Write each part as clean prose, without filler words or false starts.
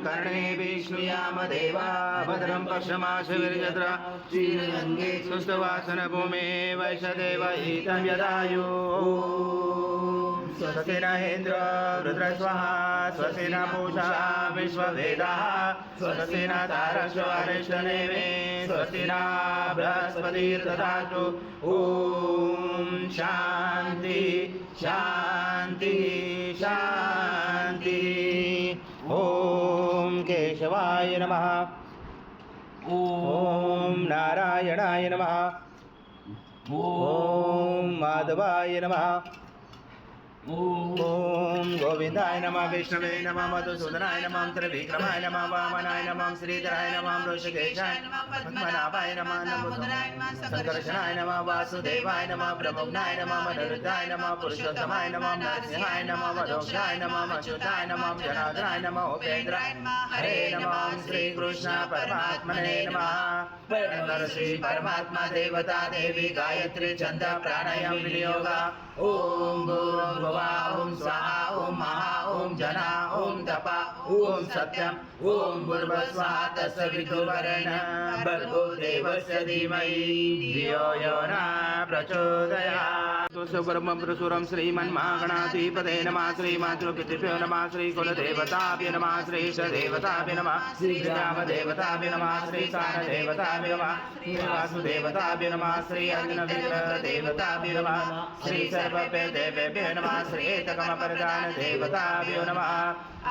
कर्णेभिः श्रूयाम देवा भद्रं पश्यमाशविर्यत्र श्रीरङ्गे सुस्थवासनभूमे वैशदेव हितं यदायु स्वस्ति न इन्द्र रुद्रस्वः स्वस्ति न पूषा विश्ववेदाः स्वस्ति न तारस्व अरिष्टनेमे स्वस्ति न बृहस्पतिर्दधातु ॐ शान्ति शान्ति शान्ति ॐ केशवाय नमः ॐ नारायणाय नमः ॐ माधवाय नमः ओम गोविंदाय नमः विष्णवे नमः मधुसूदनाय नमः त्रिविक्रमाय नमः वामनाय नमः श्रीधराय नमः ऋषिकेशाय नमः पद्मनाभाय नमः नमोदराय नमः संकर्षणाय नमः वासुदेवाय नमः प्रमुग्नाय नमः मनोरुद्धाय नमः पुरुषोत्तमाय नमः नरसिंहाय नमः मधोक्षाय नमः अच्युताय नमः जनार्दनाय नमः उपेन्द्राय नमः हरे नमः श्री कृष्ण परमात्मने नमः श्री परमात्मा देवता देवी गायत्री छंद प्राणायाम विनियोग ओम ओम स्वाहा ओम महा ओम जना ओम तपा ओम सत्यम ओम भूर्भुवस्वाहा तत्सवितुर्वरेण्यं भर्गो देवस्य धीमहि धियो यो न प्रचोदयात् सुब्रह्मपुरसुरं श्रीमन्महागणाधिपते नमः श्रीमातृपितृभ्यो नमः श्रीकुलदेवताभ्यो नमः श्रीशदेवताभ्यो नमः श्रीग्रामदेवताभ्यो नमः श्रीसारदेवताभ्यो नमः श्रीवासुदेवताभ्यो नमः श्री अग्निदेवताभ्यो नमः श्री सर्वदेवेभ्यो नमः श्रीतकमपरदान देवताभ्यो नमः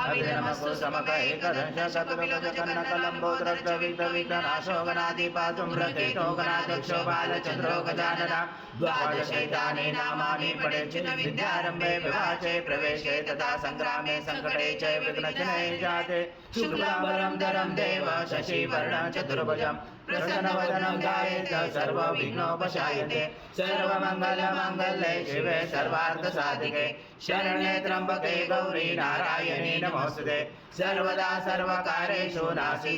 अभिनमस्तु समकैकदंश शतुर्भुजकर्णकलम्बोदरक्तविघ्नविघ्ननाशो गणाधिपातुं रतेतो गणाध्यक्षो बालचन्द्रो गजानन द्वादशैतानि नामानि पठेच्चित् विद्यारम्भे विवाचे प्रवेशे तथा सङ्ग्रामे सङ्कटे च विघ्नचने जाते शुक्लाम्बरं धरं देव शशिवर्णं चतुर्भुजं प्रसन्नवदनं ध्यायेत् सर्वविघ्नोपशायते सर्वमङ्गलमाङ्गल्ये शिवे सर्वार्थसाधिके शरण्ये त्र्यम्बके गौरी नारायणे नमोऽस्तुते सर्वदा सर्वकारेषु नास्ति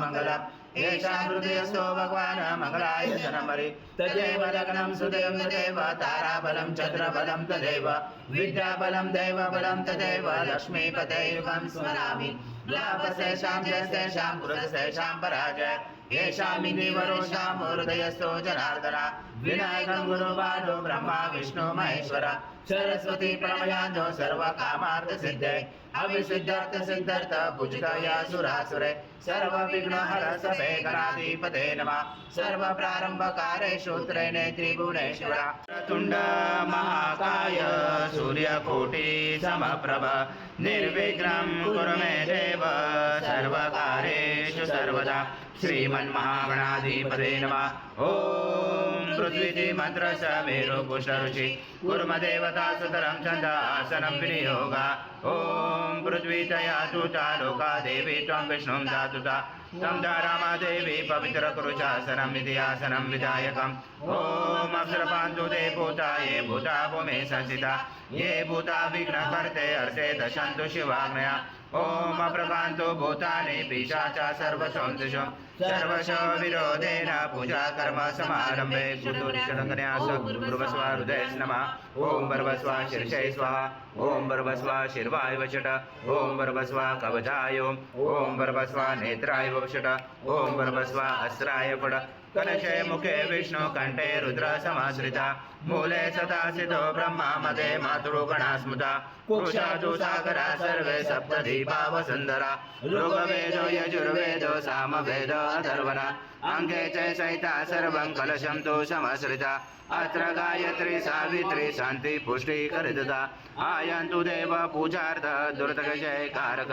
मङ्गलम् येषां हृदयस्थो भगवान् मङ्गलाय जनमरि तदेव लग्नं सुदेव तदेव ताराबलं चन्द्रबलं तदेव विद्याबलं दैवबलं तदेव लक्ष्मीपते युगं स्मरामि लाभसेषां जयसेषां कृतसेषां पराजय येषामिति वरोषां हृदयस्थो जनार्दन विनायकं गुरुवारो ब्रह्मा विष्णु महेश्वर सरस्वती प्रणमयान्यो सर्वकामार्थसिद्धे अविसिद्धार्थ सिद्धार्थ पूजिताया सुरासुरे सर्वविघ्नहर सभे गणाधिपते नमः सर्वप्रारम्भकारेषु त्रिनेत्री भुवनेश्वर तुण्ड महाकाय सूर्यकोटि समप्रभ निर्विघ्नं कुरु मे देव सर्वकारेषु सर्वदा श्रीमन्महागणाधिपते नमः ॐ पृथ्वी मंत्रस मेरु पुष्टरुचि कुर्मदेवता सुतरं छन्द आसनं विनियोग ॐ पृथ्वी तया तुता लोका देवी त्वं विष्णुं धातुता तं रमा देवी पवित्र कुरुचासनं विद्यासनं विधायकम् ॐ अप्सरपान्तु ते भूता ये भूता भूमे संस्थिता ये भूता विघ्नकर्ते अर्थे दशन्तु शिवाग्नया ॐ अप्रकान्तो भूतानि पिशाचा सर्वसंसुषु सर्वश विरोधेन पूजा कर्म समारम्भे गुरुचरणन्यास गुरुबसवा हृदय नमः ॐ बर्वस्वा शीर्षे स्वाहा ॐ बर्वस्वा शिर्वाय वचट ॐ बर्वस्वा कवचाय ॐ बर्वस्वा नेत्राय वचट ॐ बर्वस्वा अस्त्राय पड कलशे मुखे विष्णु कंठे रुद्र समाश्रिता मूले सदा सिद्धो ब्रह्मा मदे मातृगणा स्मृता कुक्षादु सागरा सर्वे सप्तदीपा वसुन्धरा ऋग्वेदो यजुर्वेदो सामवेदो अथर्वणा अंगे च सहिता सर्वं कलशं तु समाश्रिता अत्र गायत्री सावित्री शान्ति पुष्टि करिता आयन्तु देव पूजार्थ दुर्तगजयकारक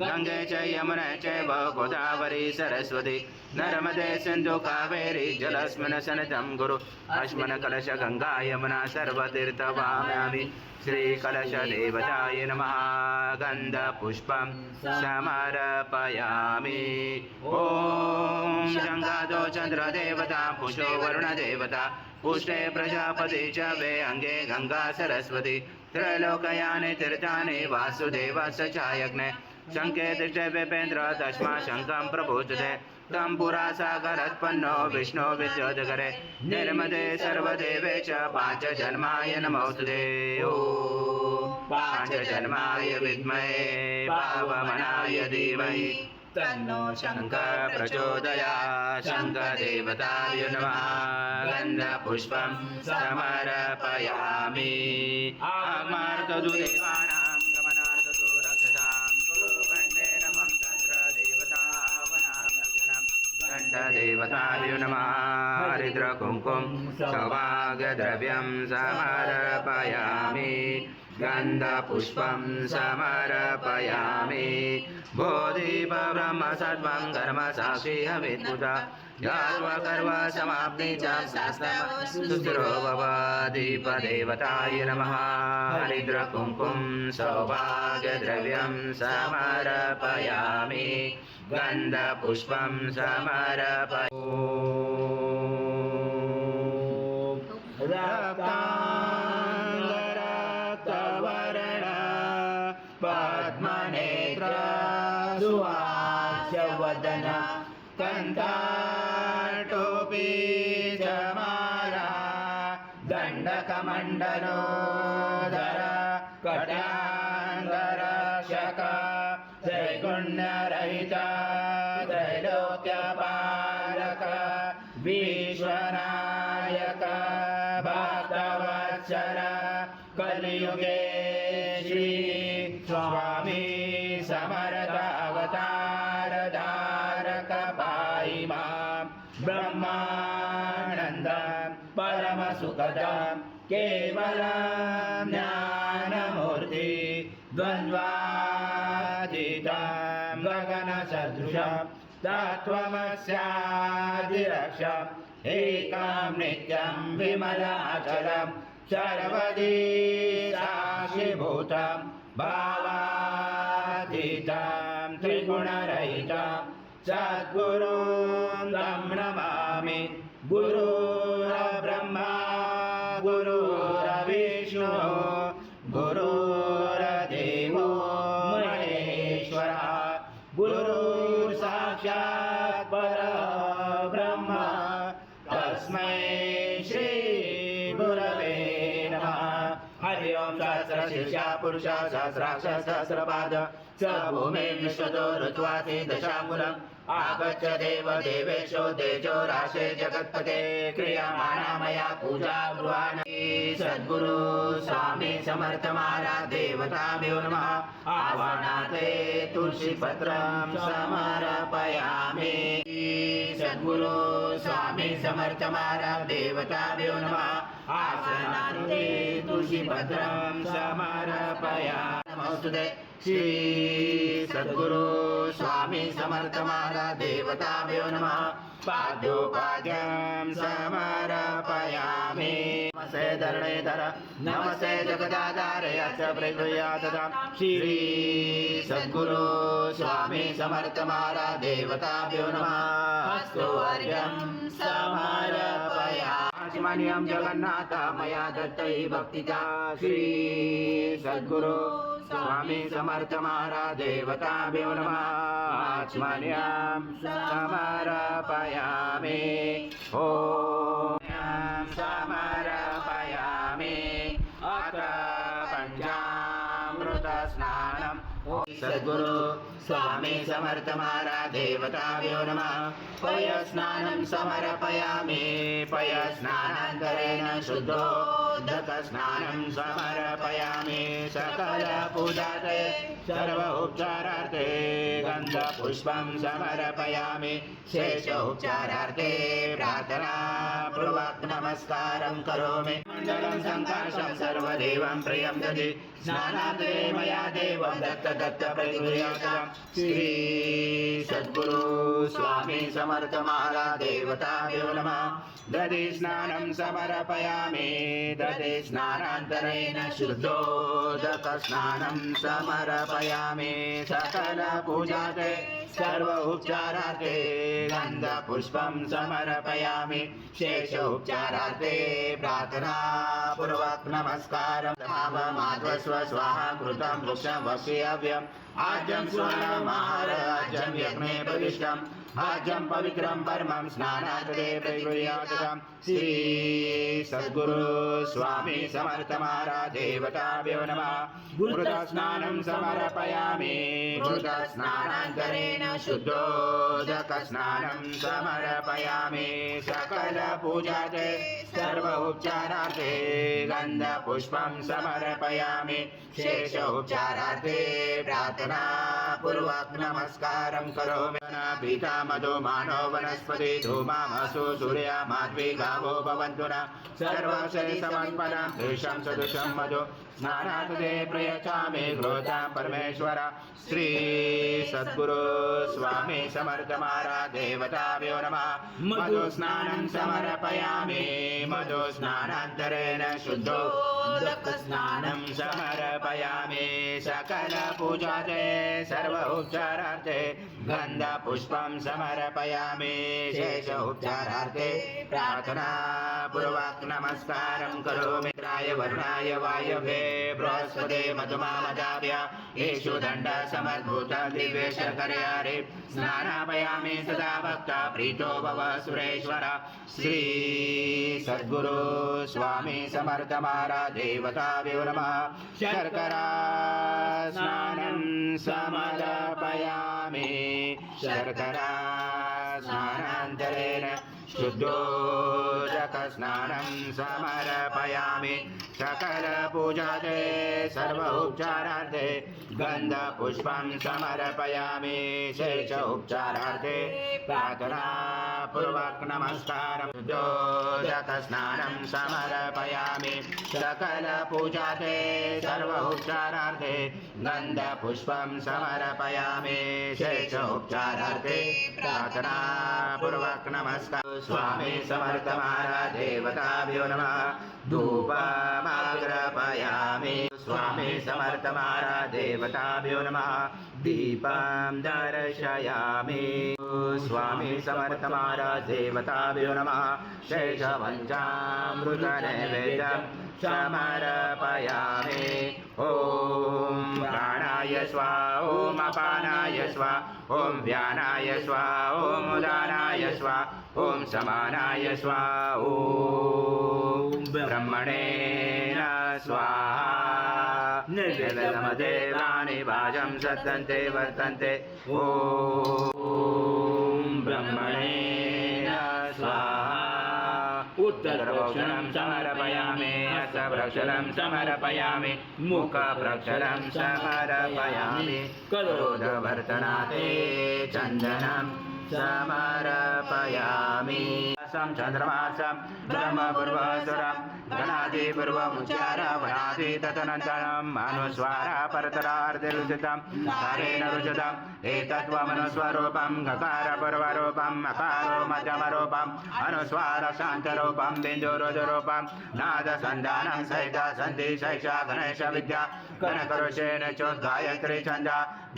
गंगे च यमुने चैव गोदावरी सरस्वती नर्मदे सिन्धु कावेरी जलस्मिन् सन्निधं गुरु अस्मिन् कलश गंगा यमुना सर्वतीर्थवाम्यामि श्रीकलशदेवताय नमः गन्धपुष्पं समर्पयामि ॐ जङ्गादो चन्द्रदेवता पुषो वरुणदेवता पुष्टे प्रजापति च वे अंगे गंगा सरस्वती त्रैलोकयानि तीर्थानि वासुदेवस्य च यज्ञे शङ्खे तिष्ठे वेपेन्द्र तस्मा शङ्खं प्रभूषते तं पुरा सागरोत्पन्नो विष्णो विद्योतकरे निर्मदे सर्वदेवेश पाञ्चजन्माय नमोऽस्तुते ॐ पाञ्चजन्माय विद्महे पावमनाय धीमहि तन्नो शङ्खः प्रचोदयात् शङ्खदेवताय नमः गन्धपुष्पं समर्पयामि आगमार्थदु देवानां गमनार्थदु रक्षसां गुरुकण्ठे नमः तन्त्रदेवतावनां कण्ठदेवताय नमः हरिद्रकुङ्कुम सौभाग्यद्रव्यं समर्पयामि गन्धपुष्पं समर्पयामि बोधिब्रह्मसत्त्वं कर्मसाक्षिहमित्युत ज्ञात्वा कर्मसमाप्ति च शास्त्रमस्तुतिरो भवदीपदेवताय नमः हरिद्रकुङ्कुम सौभाग्यद्रव्यं समर्पयामि गन्धपुष्पं समर्पयामि पद्मनेत्र सुहास्यवदन कन्ठाटोपी समारा दण्डकमण्डलोदर कटाङ्गरक्षक त्रैगुण्यरहित त्रैलोक्यपालक विश्वनायक भक्तवत्सल कलियुगे श्री स्वामी समर्थ अवतार धारक पाहि मां ब्रह्मानंद परम सुखद केवल ज्ञानमूर्ति द्वन्द्वातीत गगन सदृश तत्त्वमस्यादिरक्ष एकं नित्यं विमलाचलं सर्वदी साक्षिभूतं भावातीतं त्रिगुणरहितं सद्गुरुं तं नमामि गुरुर्ब्रह्मा गुरुर्विष्णु गुरुर्देवो महेश्वरः गुरुर्साक्षात् परब्रह्म तस्मै श्री गुरवे नमः हरि ओं सहस्रशीर्षा पुरुष सहस्राक्ष सहस्रपाद स भूमे विश्वतो ऋत्वासि दशाङ्गुलम् आगच्छ देव देवेशो तेजो राशे जगत्पते क्रियमाणा मया पूजा गृहाणि सद्गुरु स्वामी समर्थ महाराज देवताभ्यो नमः आवाहनाते तुलसीपत्रं समर्पयामि सद्गुरु स्वामी समर्थ महाराज देवताभ्यो नमः आसनाते तुलसीपत्रं समर्पयामि नमोस्तुते श्री सद्गुरु स्वामी समर्थ महाराज देवताभ्यो नमः पाद्योपाद्यं समर्पयामि नमस्ते धरणेधर नमस्ते जगदाधारय च प्रगृह्याततां श्री सद्गुरु स्वामी समर्थ महाराज देवताभ्यो नमः अस्तु अर्घ्यं समर्पयामि मान्यं जगन्नाथ मया दत्तै भक्तिता श्री सद्गुरु स्वामी समर्थ महाराज देवताभ्यो नमः आचमनीयं समर्पयामि ॐ समर्पयामि अथ पञ्चामृत स्नानम् सद्गुरु स्वामी समर्थ महाराज देवताभ्यो नमः पय स्नानं समर्पयामि पय स्नानान्तरेण शुद्धोदक स्नानं समर्पयामि सकल पूजाते सर्व उपचारार्थे गन्धपुष्पं समर्पयामि शेष उपचारार्थे प्रार्थना पूर्वक नमस्कारं करोमि मण्डलं सङ्काशं सर्वदेवं प्रियं दधि स्नानान्ते मया देवं दत्त प्रगृह्याततां श्री सद्गुरु स्वामी समर्थ महाराज देवताभ्यो नमः दधि स्नानं समर्पयामि दधि स्नानान्तरेण शुद्धोदक स्नानं समर्पयामि सकल पूजाते सर्व उपचारार्थे गन्धपुष्पं समर्पयामि शेष उपचारार्थे प्रार्थना पूर्वक नमस्कारं माध्वस्व स्वाहा कृतं वृक्षं वक्ष्याव्यं आज्यं स्वर्णमहाराज्यं यज्ञे प्रतिष्ठम् आज्यं पवित्रं परमं स्नानान्तरे प्रगृह्यात् श्री सद्गुरु स्वामी समर्थ महाराज देवताभ्यो नमः घृतस्नानं समर्पयामि घृतस्नानान्तरेण शुद्धोदकस्नानं समर्पयामि सकलपूजाते सर्व उपचारार्थे गन्धपुष्पं समर्पयामि शेष उपचारार्थे प्रार्थना पूर्वक नमस्कारं करोमि पीता मधु मानो वनस्पति धूमामसु सूर्या माध्वी गावो भवन्तु न सर्वौषधि समर्पणं तेषां सदृशं मधु स्नानार्थे प्रयच्छामि घृतं परमेश्वर श्री सद्गुरु स्वामी समर्थ महाराज देवताभ्यो नमः मधु स्नानं समर्पयामि मधु स्नानान्तरेण शुद्धोदक स्नानं समर्पयामि सकल पूजाते सर्व उपचारार्थे गन्ध पुष्पं समर्पयामि शेष उपचारार्थे प्रार्थना पूर्वक नमस्कारं करोमि इंद्राय वरुणाय वायवे बृहस्पते मधुमामदाभ्य येषु दण्ड समद्भूतं दिव्य शर्कर्यारे स्नानापयामि सदा भक्ता प्रीतो भव सुरेश्वर श्री सद्गुरु स्वामी समर्थ महाराज देवताभ्यो नमः शर्करा स्नानं समर्पयामि शर्करा स्नानान्तरेण शुद्धोदक स्नानं समर्पयामि सकल पूजाते सर्व उपचारार्थे गन्ध पुष्पं समर्पयामि शेष उपचारार्थे प्रार्थना पूर्वक नमस्कारं शुद्धोदक स्नानं समर्पयामि सकल पूजाते सर्व उपचारार्थे गन्ध पुष्पं समर्पयामि शेष उपचारार्थे प्रार्थना पूर्वक नमस्कार स्वामी समर्थ महाराज देवताभ्यो नमः धूपमाग्रपयामि स्वामी समर्थ महाराज देवताभ्यो नमः दीपं दर्शयामि स्वामी समर्थ महाराज देवताभ्यो नमः शेषपञ्चामृतनैवेद्यं समर्पयामि ॐ प्राणाय स्वाहा ॐ अपानाय स्वाहा ॐ व्यानाय स्वाहा ॐ उदानाय स्वाहा ॐ समानाय स्वाहा ॐ ब्रह्मणे स्वाहा निर्वेदमदेवानि वाचं सद्यन्ते वर्तन्ते ॐ ब्रह्मणे स्वाहा उत्तरप्रक्षणं समर्पयामि हस्तप्रक्षणं समर्पयामि मुखप्रक्षणं समर्पयामि करोदवर्तनाते चन्दनं समर्पयामि चन्द्रमासं ब्रह्मपूर्वसुरं गणादिपूर्वमुच्चारवणादि तदनन्तरम् अनुस्वारा परतरार्धरुचितं कारेण रुचितम् एतत्त्वमनुस्वरूपं गकारपूर्वरूपं मकारो मध्यमरूपम् अनुस्वार शान्तरूपं बिन्दुरुजरूपं नादसन्धानं सहित सन्धि शैषा गणेश विद्या गणकरुषेण चोद्गायत्री छन्द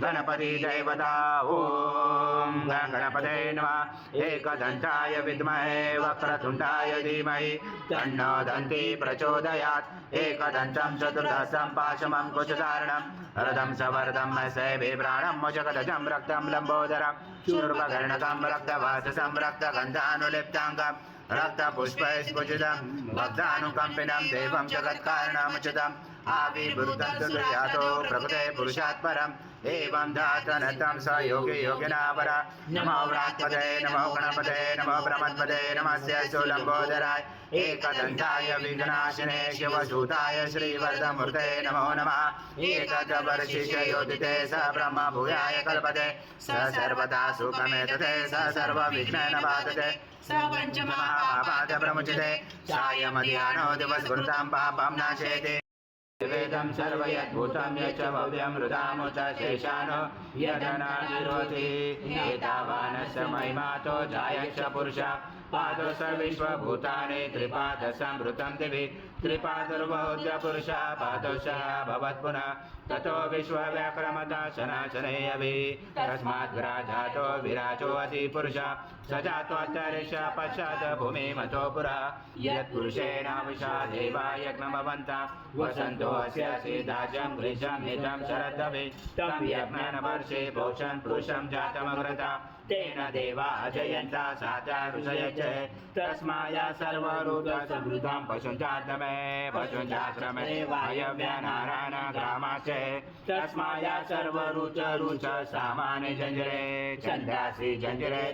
गणपति देवता ॐ गणपते नमः एकदन्ताय विद्महे वक्रतुण्डाय धीमहि तन्नो दन्ती प्रचोदयात् एकदन्तं चतुर्दशं पाशमं कुचधारणं रथं सवर्धं सेविभ्राणं मुजगदजं रक्तं लम्बोदरं शूर्पकर्णकं रक्तवाससं रक्तगन्धानुलिप्ताङ्गं रक्तपुष्पैस्फुजितं भक्तानुकम्पिनं देवं जगत्कारणमुचितम् आविर्भूतं सुयातो प्रकृते पुरुषात् परम् एवं धातनतं स योगी योगिनावर नमो व्रात्पदे नमो गणपते नमो ब्रह्मपदे नमस्य सुलम्बोदराय एकदन्ताय विघ्नाशिने शिवसूताय श्रीवरदमूर्ते नमो नमः एकदवर्षिषयोदिते स ब्रह्म भूयाय कल्पते स सर्वदा सुखमेतते स सर्वविघ्नेन बाधते स पञ्चमहापापाद प्रमुच्यते सायमध्याह्नो दिवसकृतं पापं नाशयति वेदं सर्वयद्भूतं यच्च भव्यं हृदामुच शेषानो यदनानिरोधि एतावानस्य महिमातो जायच्च पुरुषा पादश विश्वभूतानि त्रिपादसंवृतं दिवि त्रिपादुर्बहुद्य पुरुषा पादशः भवत्पुनः ततो विश्वव्याक्रमता शनाशने अभि तस्मात् विराजातो विराजो अति पुरुषः स जात्वान्तरिक्ष पश्चात् भूमिमतो पुरा यत्पुरुषेण विशा देवा यज्ञमभवन्तः वसन्तो अस्यासि दाजं ग्रीशं हितं शरदवे तं यज्ञनवर्षे भूषन् पुरुषं जातमग्रता तेन देवा अजयन्ता साता ऋषयच तस्माया सर्वरूपसमृद्धं पशुञ्चात्मे पशुञ्चाश्रमे वायव्यानारायण ग्रामाश्च तस्माया सर्वरुच सामान्य जञ्जरे छन्दासि जञ्जरे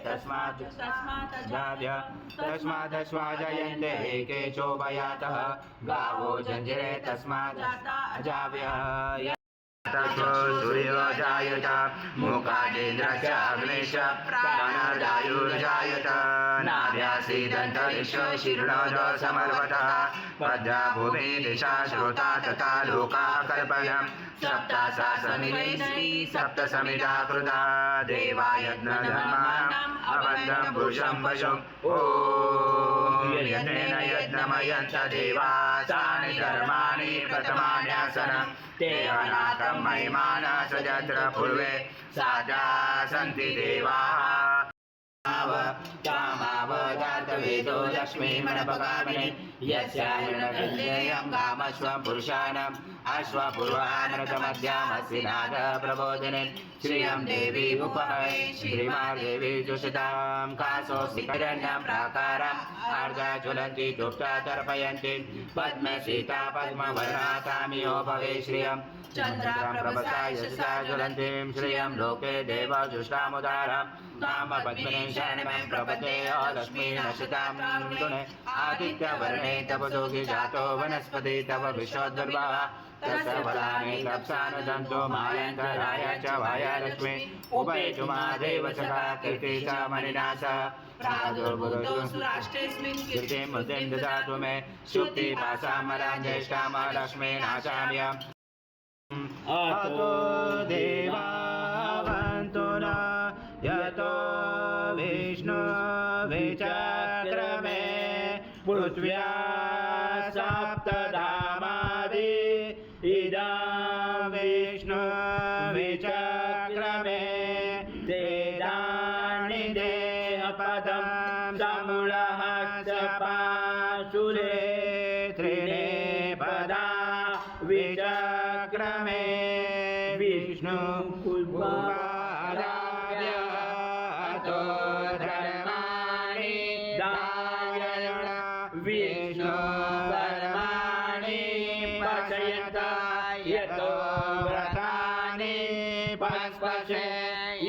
तस्मादश्वाजयन्ते केशोभयातः गावो जञ्जरे तस्मात् अजाव्य सूर्यो जायत मुखादिन्द्रश्च अग्निश्च प्राणर्जायुर्जायत नाभ्यासीदन्तरिक्षो शीर्णोजो समर्वतः पद्मा भूमि दिशा श्रोता तथा लोका कल्पयम् सप्तासा सप्त समिता कृता देवा यज्ञधर्माणाम् अबन्धं पुरुषं वशम् ॐ यज्ञेन यज्ञमयन्त देवासानि धर्माणि प्रथमान्यासनं ते अनाथं महिमाना सजत्र पूर्वे साजा सन्ति देवाः कामावदातवेदो लक्ष्मीमणपगामिनि यस्यायं कामश्वं पुरुषाणाम् अश्वपूर्वामृतमध्यामस्ति नाग प्रबोधिनी श्रियं देवी उपहै श्रीमादेवी जुषतां कासोऽस्ति करण्यं प्राकारम् अर्धा ज्वलन्ति दुप्ता तर्पयन्ति पद्मसीता पद्मवर्णा तामियो भवे श्रियं चन्द्रं प्रभसा यशसा ज्वलन्तीं श्रियं लोके देव जुष्टामुदारं नाम पद्मिनीं शरणं प्रपदे लक्ष्मी नशतां गुणे आदित्यवर्णे तव जोगी जातो वनस्पति तव विश्वदुर्भः तत्सर्वलानि लप्सानुदन्तो मायङ्कराय च वाय लक्ष्मी उभयजुमा देव सखा कीर्ति च मणिनाश प्रादुर्बुद्धोऽसुराष्टेऽस्मिन् कीर्तिं मुद्रिं ददातु मे शुक्तिपाशामरां ज्येष्ठां लक्ष्मी नाशाम्यम् अतो देवावन्तु न यतो विष्णु विचक्रमे पृथ्व्या सप्तधामादि इदं विष्णु विचक्रमे तेदानि देहपदं समूलः पाशुरे त्रीणि पदा विचक्रमे विष्णु विष्णु कर्माणि पश्यत यतो व्रतानि पस्पशे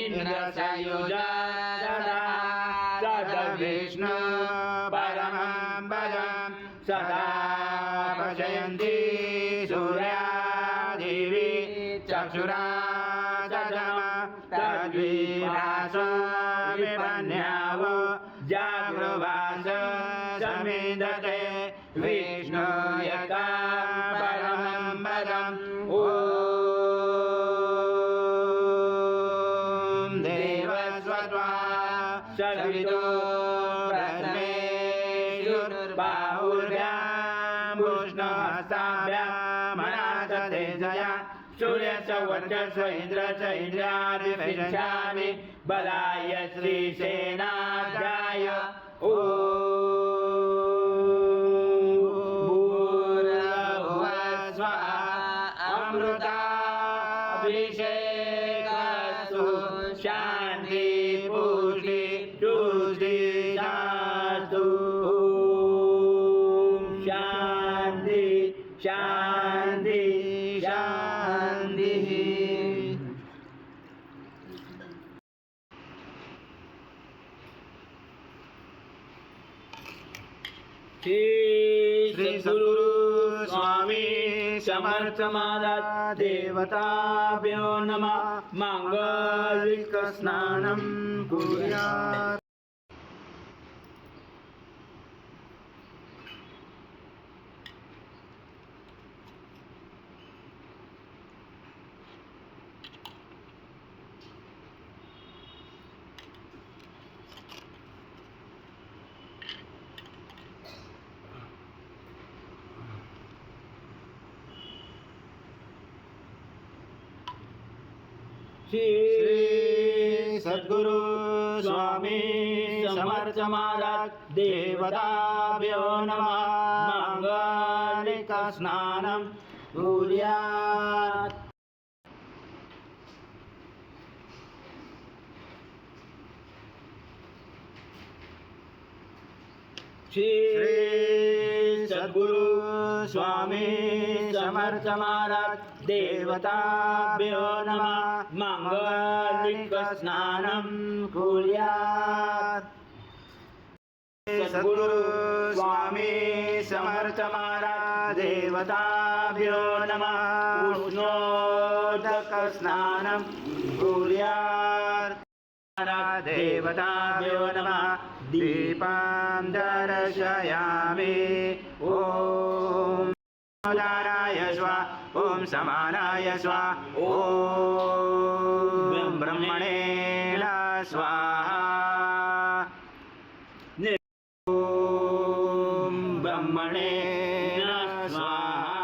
इन्द्रसयुजा सदा तद्विष्णु परमं पदं सदा पश्यन्ति सूर्यादेवी चक्षुरा तद्विभास विपन्यावो जागृभास समिन्दते विष्णु यका परमं पदम् ॐ देवस्वत्वा सवितो ब्रह्मेशुर्बाहुर्भ्यां विष्णुहस्ताभ्यां मनासतेजया सूर्यस्य वर्चस्व इन्द्रस्य इन्द्रियाणि बलाय श्रीसेनाध्याय ॐ भूर्भुवस्सुवः अमृताभिषेकस्तु शान्ति पुष्टि तुष्टिशास्तु शान्ति शान्ति शान्तिः। श्री सद्गुरु स्वामी समर्थ महाराज देवताभ्यो नमः। मांगलिक स्नानं कुर्यात्। श्री सद्गुरु स्वामी समर्थ महाराज देवताभ्यो नमः। मांगलिक स्नानं कुर्यात्। श्री सद्गुरु स्वामी समर्थ महाराज देवताभ्यो नमः। मांगलिक स्नानं कुर्यात्। सद्गुरु स्वामी समर्थ महाराज देवताभ्यो नमः। उष्णोदक स्नानं कुर्यात्। देवताभ्यो नमः। दीपं दर्शयामि। ॐ उदाराय स्वाहा। ॐ समानाय स्वाहा। ॐ ब्रह्मणे स्वाहा। ॐ ब्रह्मणे स्वाहा।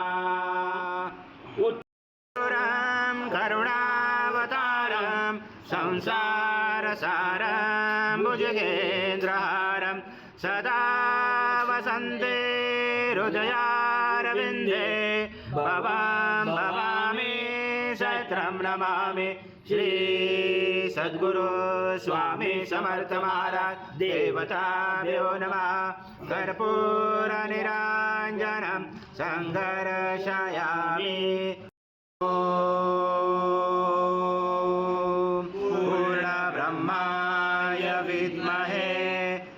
उत्तरं करुणावतारं संसारसारं भुजगेन्द्रहारं सदा वसन्ते हृदयारविन्दे भवां भवामि शत्रं नमामि। श्री सद्गुरु स्वामी समर्थ महाराज देवताभ्यो नमः। कर्पूरनिराञ्जनं सङ्गर्शयामि। पूर्णब्रह्माय विद्महे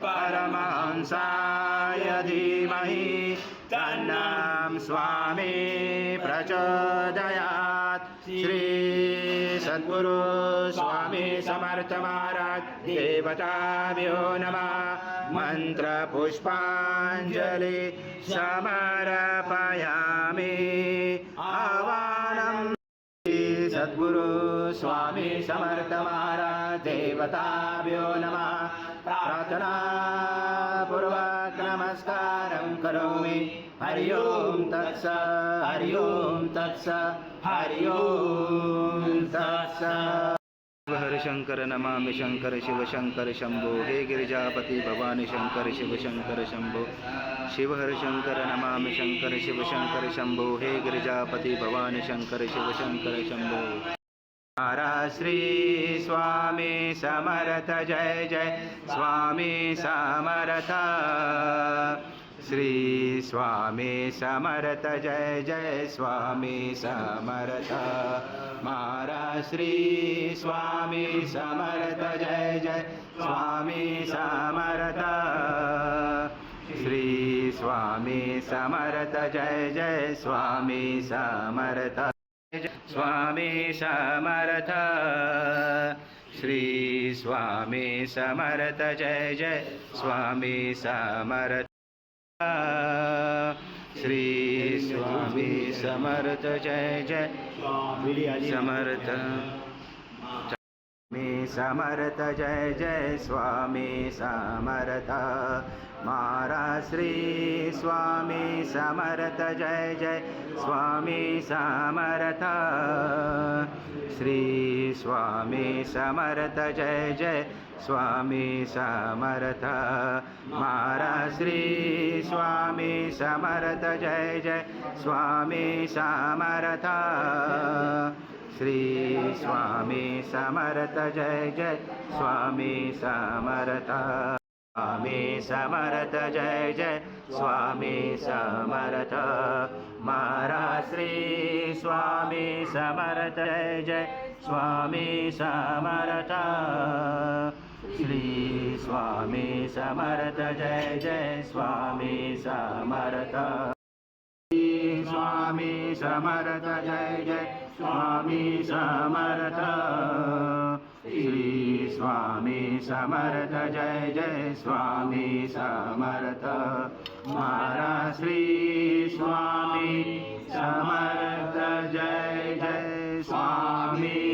परमहंसाय धीमहि तन्नं स्वामी प्रचोदयात्। श्री सद्गुरु स्वामी समर्थ महाराज देवताभ्यो नमः। मंत्रपुष्पाञ्जलि समर्पयामि। आवाहनं सद्गुरु स्वामी समर्थ महाराज देवताभ्यो नमः। प्रार्थना पूर्वक नमस्कारं करोमि। हरि ओम तत्सत्। हरि ओम तत्सत्। हरि ओम तत्सत्। हर शंकर नमामि शंकर शिव शंकर शंभो। हे गिरिजापति भवानी शंकर शिव शंकर शंभो। शिव हर शंकर नमामि शंकर शिव शंकर शंभो। हे गिरिजापति भवानी शंकर शिव शंकर शंभो। श्री स्वामी समर्थ जय जय स्वामी समर्थ। श्री स्वामी समर्थ जय जय स्वामी समर्थ। महाराज श्री स्वामी समर्थ जय जय स्वामी समर्थ। श्री स्वामी समर्थ जय जय स्वामी समर्थ। स्वामी समर्थ। श्री स्वामी समर्थ जय जय स्वामी समर्थ। श्री स्वामी समर्थ जय जय समर्थ। स्वामी समर्थ जय जय स्वामी समर्थ। महाराज श्री स्वामी समर्थ जय जय स्वामी समर्थ। श्री स्वामी समर्थ जय जय स्वामी समर्थ। महाराज श्री स्वामी समर्थ जय जय स्वामी समर्थ। श्री स्वामी समर्थ जय जय स्वामी समर्थ। स्वामी समर्थ जय जय स्वामी समर्थ। महाराज श्री स्वामी समर्थ जय जय स्वामी समर्थ। श्री स्वामी समर्थ जय जय स्वामी समर्थ। स्वामी समर्थ जय जय स्वामी समर्थ। श्री स्वामी समर्थ जय जय स्वामी समर्थ। महाराज श्री स्वामी समर्थ जय जय स्वामी